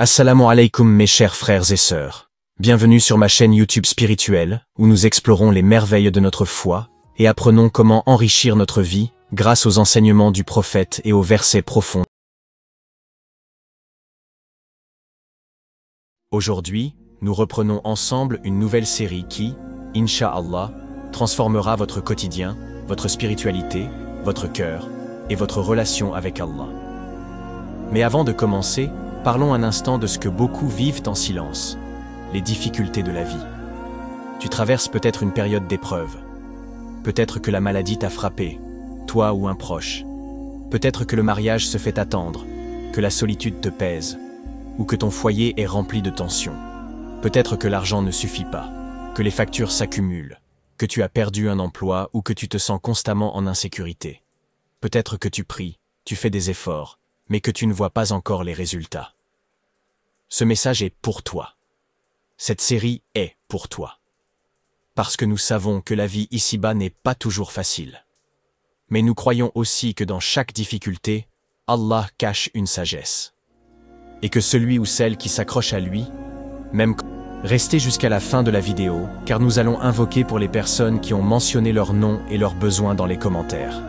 Assalamu alaikum mes chers frères et sœurs. Bienvenue sur ma chaîne YouTube spirituelle, où nous explorons les merveilles de notre foi et apprenons comment enrichir notre vie grâce aux enseignements du prophète et aux versets profonds. Aujourd'hui, nous reprenons ensemble une nouvelle série qui, Inch'Allah, transformera votre quotidien, votre spiritualité, votre cœur et votre relation avec Allah. Mais avant de commencer, parlons un instant de ce que beaucoup vivent en silence, les difficultés de la vie. Tu traverses peut-être une période d'épreuve. Peut-être que la maladie t'a frappé, toi ou un proche. Peut-être que le mariage se fait attendre, que la solitude te pèse, ou que ton foyer est rempli de tensions. Peut-être que l'argent ne suffit pas, que les factures s'accumulent, que tu as perdu un emploi ou que tu te sens constamment en insécurité. Peut-être que tu pries, tu fais des efforts, mais que tu ne vois pas encore les résultats. Ce message est pour toi. Cette série est pour toi. Parce que nous savons que la vie ici-bas n'est pas toujours facile. Mais nous croyons aussi que dans chaque difficulté, Allah cache une sagesse. Et que celui ou celle qui s'accroche à lui, même... Restez jusqu'à la fin de la vidéo, car nous allons invoquer pour les personnes qui ont mentionné leur nom et leurs besoins dans les commentaires.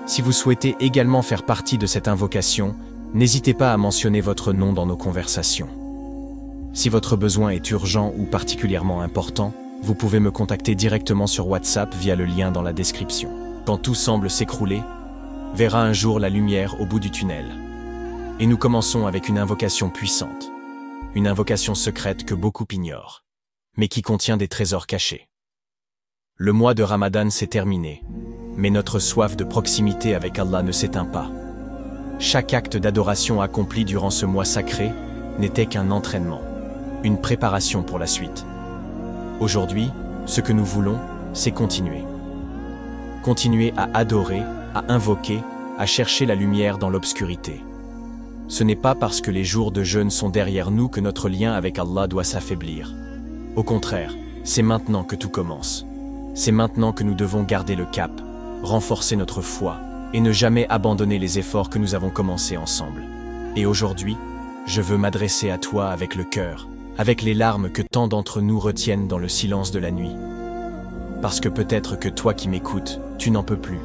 Si vous souhaitez également faire partie de cette invocation, n'hésitez pas à mentionner votre nom dans nos conversations. Si votre besoin est urgent ou particulièrement important, vous pouvez me contacter directement sur WhatsApp via le lien dans la description. Quand tout semble s'écrouler, verra un jour la lumière au bout du tunnel. Et nous commençons avec une invocation puissante. Une invocation secrète que beaucoup ignorent, mais qui contient des trésors cachés. Le mois de Ramadan s'est terminé, mais notre soif de proximité avec Allah ne s'éteint pas. Chaque acte d'adoration accompli durant ce mois sacré n'était qu'un entraînement, une préparation pour la suite. Aujourd'hui, ce que nous voulons, c'est continuer. Continuer à adorer, à invoquer, à chercher la lumière dans l'obscurité. Ce n'est pas parce que les jours de jeûne sont derrière nous que notre lien avec Allah doit s'affaiblir. Au contraire, c'est maintenant que tout commence. C'est maintenant que nous devons garder le cap, renforcer notre foi et ne jamais abandonner les efforts que nous avons commencés ensemble. Et aujourd'hui, je veux m'adresser à toi avec le cœur, avec les larmes que tant d'entre nous retiennent dans le silence de la nuit. Parce que peut-être que toi qui m'écoutes, tu n'en peux plus.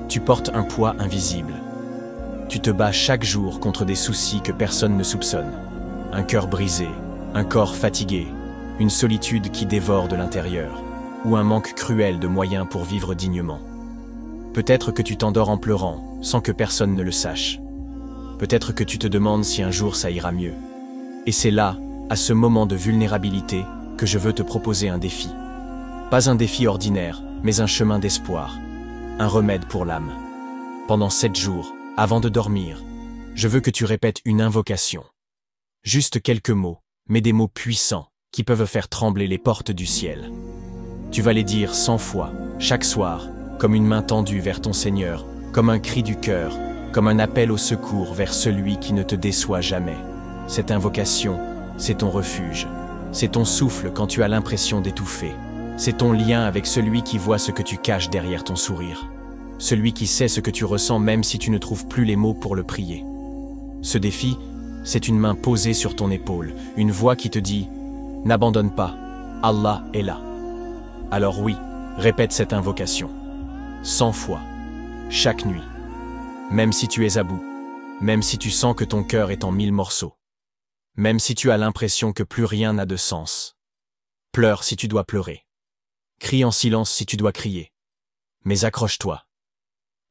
Tu portes un poids invisible. Tu te bats chaque jour contre des soucis que personne ne soupçonne. Un cœur brisé, un corps fatigué, une solitude qui dévore de l'intérieur, ou un manque cruel de moyens pour vivre dignement. Peut-être que tu t'endors en pleurant, sans que personne ne le sache. Peut-être que tu te demandes si un jour ça ira mieux. Et c'est là, à ce moment de vulnérabilité, que je veux te proposer un défi. Pas un défi ordinaire, mais un chemin d'espoir. Un remède pour l'âme. Pendant 7 jours, avant de dormir, je veux que tu répètes une invocation. Juste quelques mots, mais des mots puissants, qui peuvent faire trembler les portes du ciel. Tu vas les dire 100 fois, chaque soir, comme une main tendue vers ton Seigneur, comme un cri du cœur, comme un appel au secours vers celui qui ne te déçoit jamais. Cette invocation, c'est ton refuge. C'est ton souffle quand tu as l'impression d'étouffer. C'est ton lien avec celui qui voit ce que tu caches derrière ton sourire. Celui qui sait ce que tu ressens même si tu ne trouves plus les mots pour le prier. Ce défi, c'est une main posée sur ton épaule, une voix qui te dit « N'abandonne pas, Allah est là ». Alors oui, répète cette invocation. 100 fois, chaque nuit. Même si tu es à bout, même si tu sens que ton cœur est en 1000 morceaux. Même si tu as l'impression que plus rien n'a de sens. Pleure si tu dois pleurer. Crie en silence si tu dois crier. Mais accroche-toi.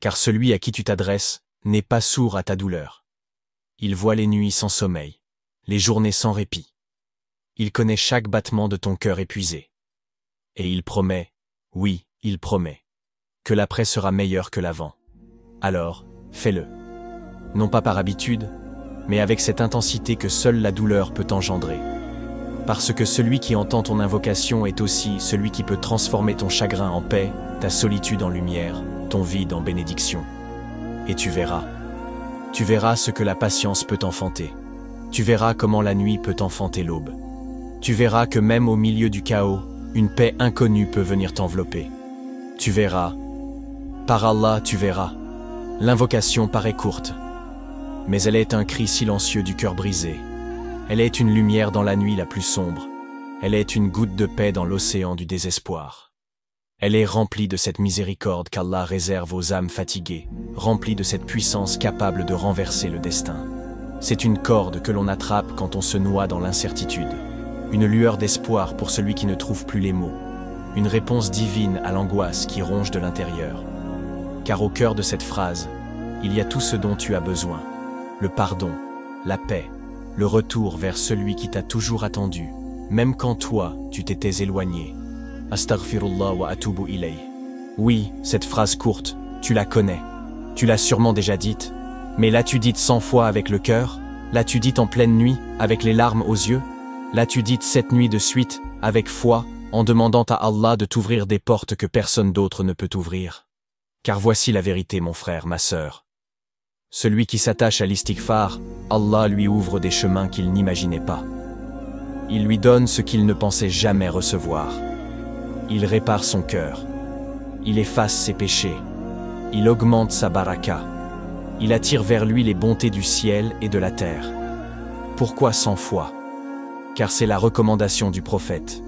Car celui à qui tu t'adresses n'est pas sourd à ta douleur. Il voit les nuits sans sommeil, les journées sans répit. Il connaît chaque battement de ton cœur épuisé. Et il promet, oui, il promet, que l'après sera meilleur que l'avant. Alors, fais-le. Non pas par habitude, mais avec cette intensité que seule la douleur peut engendrer. Parce que celui qui entend ton invocation est aussi celui qui peut transformer ton chagrin en paix, ta solitude en lumière, ton vide en bénédiction. Et tu verras ce que la patience peut enfanter. Tu verras comment la nuit peut enfanter l'aube. Tu verras que même au milieu du chaos, une paix inconnue peut venir t'envelopper. Tu verras. Par Allah, tu verras. L'invocation paraît courte, mais elle est un cri silencieux du cœur brisé, Elle est une lumière dans la nuit la plus sombre. Elle est une goutte de paix dans l'océan du désespoir. Elle est remplie de cette miséricorde qu'Allah réserve aux âmes fatiguées, remplie de cette puissance capable de renverser le destin. C'est une corde que l'on attrape quand on se noie dans l'incertitude. Une lueur d'espoir pour celui qui ne trouve plus les mots. Une réponse divine à l'angoisse qui ronge de l'intérieur. Car au cœur de cette phrase, il y a tout ce dont tu as besoin. Le pardon, la paix, le retour vers celui qui t'a toujours attendu, même quand toi, tu t'étais éloigné. Astaghfirullah wa atubu ilayh. Oui, cette phrase courte, tu la connais. Tu l'as sûrement déjà dite. Mais l'as-tu dite 100 fois avec le cœur? L'as-tu dite en pleine nuit, avec les larmes aux yeux? L'as-tu dite 7 nuits de suite, avec foi, en demandant à Allah de t'ouvrir des portes que personne d'autre ne peut ouvrir? Car voici la vérité, mon frère, ma sœur. Celui qui s'attache à l'istighfar, Allah lui ouvre des chemins qu'il n'imaginait pas. Il lui donne ce qu'il ne pensait jamais recevoir. Il répare son cœur. Il efface ses péchés. Il augmente sa baraka. Il attire vers lui les bontés du ciel et de la terre. Pourquoi 100 fois? Car c'est la recommandation du prophète.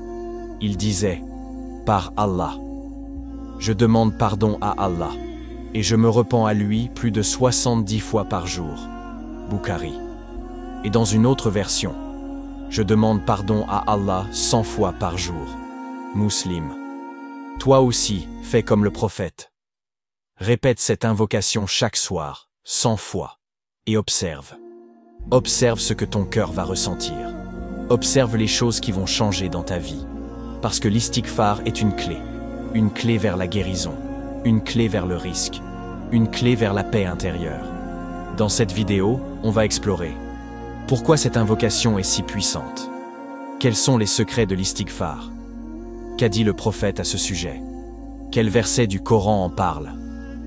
Il disait, par Allah, je demande pardon à Allah, et je me repens à lui plus de 70 fois par jour. Bukhari. Et dans une autre version, je demande pardon à Allah 100 fois par jour. Muslim. Toi aussi, fais comme le prophète. Répète cette invocation chaque soir, 100 fois, et observe. Observe ce que ton cœur va ressentir. Observe les choses qui vont changer dans ta vie. Parce que l'istighfar est une clé vers la guérison, une clé vers le risque, une clé vers la paix intérieure. Dans cette vidéo, on va explorer pourquoi cette invocation est si puissante. Quels sont les secrets de l'istighfar? Qu'a dit le prophète à ce sujet? Quel verset du Coran en parle?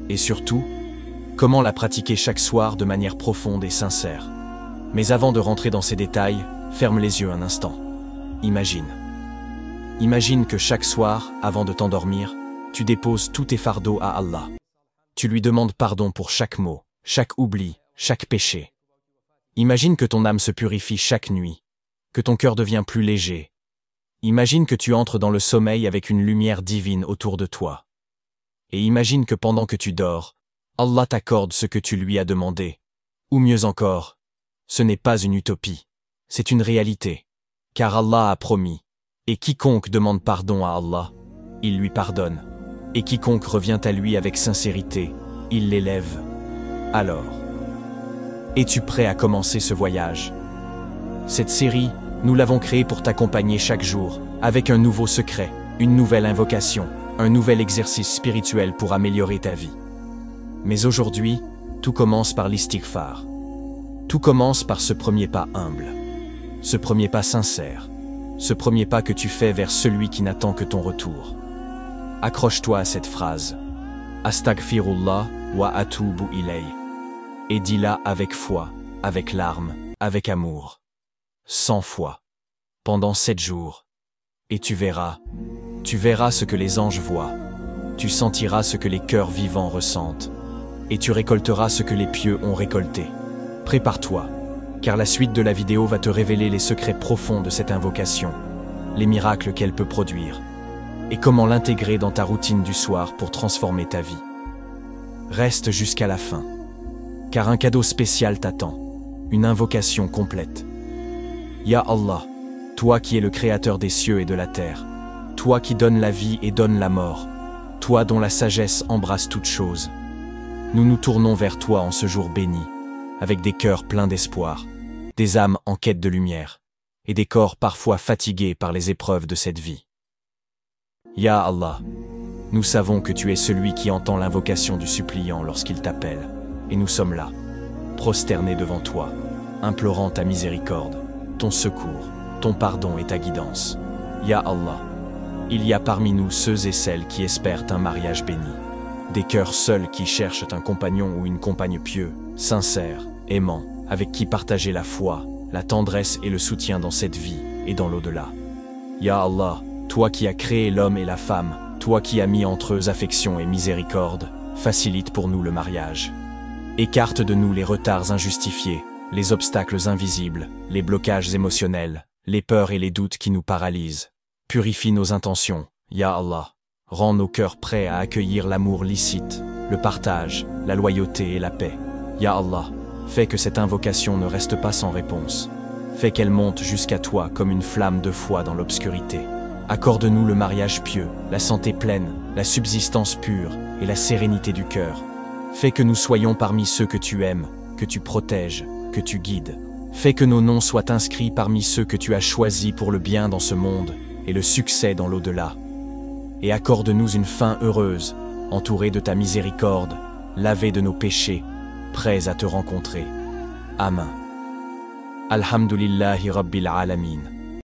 Et surtout, comment la pratiquer chaque soir de manière profonde et sincère? Mais avant de rentrer dans ces détails, ferme les yeux un instant. Imagine que chaque soir, avant de t'endormir, tu déposes tous tes fardeaux à Allah. Tu lui demandes pardon pour chaque mot, chaque oubli, chaque péché. Imagine que ton âme se purifie chaque nuit, que ton cœur devient plus léger. Imagine que tu entres dans le sommeil avec une lumière divine autour de toi. Et imagine que pendant que tu dors, Allah t'accorde ce que tu lui as demandé. Ou mieux encore, ce n'est pas une utopie, c'est une réalité. Car Allah a promis, et quiconque demande pardon à Allah, il lui pardonne. Et quiconque revient à lui avec sincérité, il l'élève. Alors, es-tu prêt à commencer ce voyage? Cette série, nous l'avons créée pour t'accompagner chaque jour, avec un nouveau secret, une nouvelle invocation, un nouvel exercice spirituel pour améliorer ta vie. Mais aujourd'hui, tout commence par l'istighfar. Tout commence par ce premier pas humble, ce premier pas sincère, ce premier pas que tu fais vers celui qui n'attend que ton retour. Accroche-toi à cette phrase, Astaghfirullah wa atubu ilayh, et dis-la avec foi, avec larmes, avec amour. 100 fois, pendant 7 jours. Et tu verras ce que les anges voient, tu sentiras ce que les cœurs vivants ressentent, et tu récolteras ce que les pieux ont récolté. Prépare-toi, car la suite de la vidéo va te révéler les secrets profonds de cette invocation, les miracles qu'elle peut produire, et comment l'intégrer dans ta routine du soir pour transformer ta vie. Reste jusqu'à la fin, car un cadeau spécial t'attend, une invocation complète. Ya Allah, toi qui es le créateur des cieux et de la terre, toi qui donnes la vie et donnes la mort, toi dont la sagesse embrasse toutes choses, nous nous tournons vers toi en ce jour béni, avec des cœurs pleins d'espoir, des âmes en quête de lumière, et des corps parfois fatigués par les épreuves de cette vie. Ya Allah, nous savons que tu es celui qui entend l'invocation du suppliant lorsqu'il t'appelle, et nous sommes là, prosternés devant toi, implorant ta miséricorde, ton secours, ton pardon et ta guidance. Ya Allah, il y a parmi nous ceux et celles qui espèrent un mariage béni, des cœurs seuls qui cherchent un compagnon ou une compagne pieux, sincère, aimant, avec qui partager la foi, la tendresse et le soutien dans cette vie et dans l'au-delà. Ya Allah, toi qui as créé l'homme et la femme, toi qui as mis entre eux affection et miséricorde, facilite pour nous le mariage. Écarte de nous les retards injustifiés, les obstacles invisibles, les blocages émotionnels, les peurs et les doutes qui nous paralysent. Purifie nos intentions, Ya Allah. Rends nos cœurs prêts à accueillir l'amour licite, le partage, la loyauté et la paix. Ya Allah, fais que cette invocation ne reste pas sans réponse. Fais qu'elle monte jusqu'à toi comme une flamme de foi dans l'obscurité. Accorde-nous le mariage pieux, la santé pleine, la subsistance pure et la sérénité du cœur. Fais que nous soyons parmi ceux que tu aimes, que tu protèges, que tu guides. Fais que nos noms soient inscrits parmi ceux que tu as choisis pour le bien dans ce monde et le succès dans l'au-delà. Et accorde-nous une fin heureuse, entourée de ta miséricorde, lavée de nos péchés, prêts à te rencontrer. Amen. Alhamdulillahi Rabbil Alamin.